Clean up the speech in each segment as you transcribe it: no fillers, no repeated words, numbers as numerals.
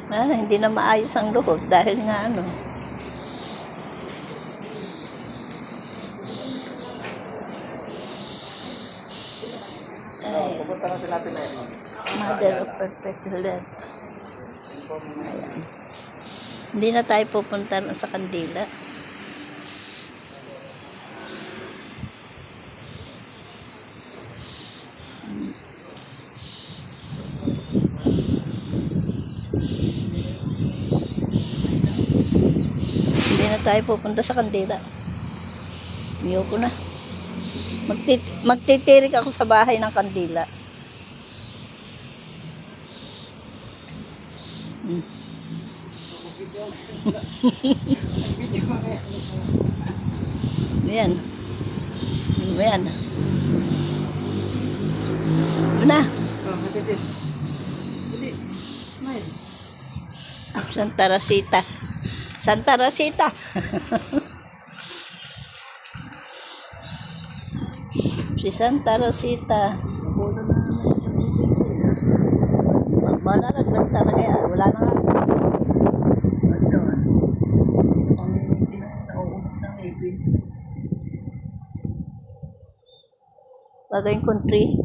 Hindi na maayos ang loob dahil nga ano. Pupunta na sila Pinay. Mother of Perpetual Love. Ayan. Hindi na tayo pupunta sa Kandila. Hindi na tayo pupunta sa Kandila. Ayoko na. Magtitirik ako sa bahay ng Kandila. Ayan. Ayan. Na. Smile. Santa Rosita. Santa Rosita. Si Santa Rosita. Wala naglag talaga yan. Wala na nga. Gagawin country.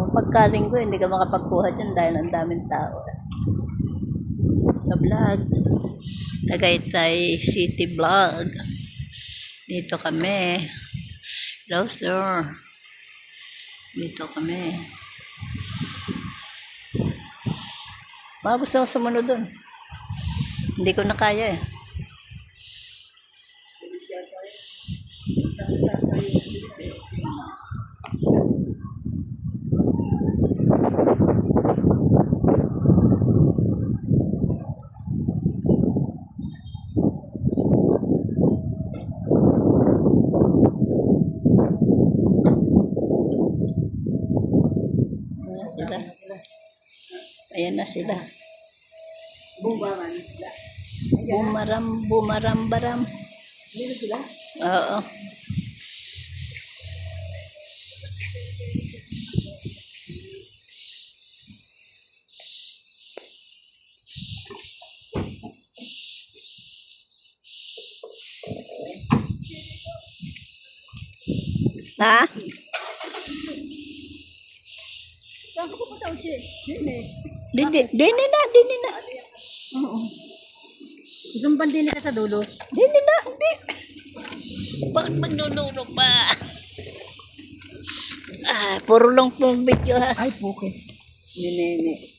Pagkalinggo, hindi ka makapagkuha dyan dahil ang daming tao. Sa vlog. Tagaytay City Vlog. Dito kami. Hello, sir. Dito kami. Baka gusto ko sumunod dun. Hindi ko na kaya eh. Ayan na sila. Bumaram-baram. Dito sila? Oo. Ha? Saan ko pupunta, Uchi? Dini na. Oo. Isang bandili ka sa dulo. Dini na, hindi. Bakit magnununo pa? Puro lang pong video ha. Ay, puke. Nene.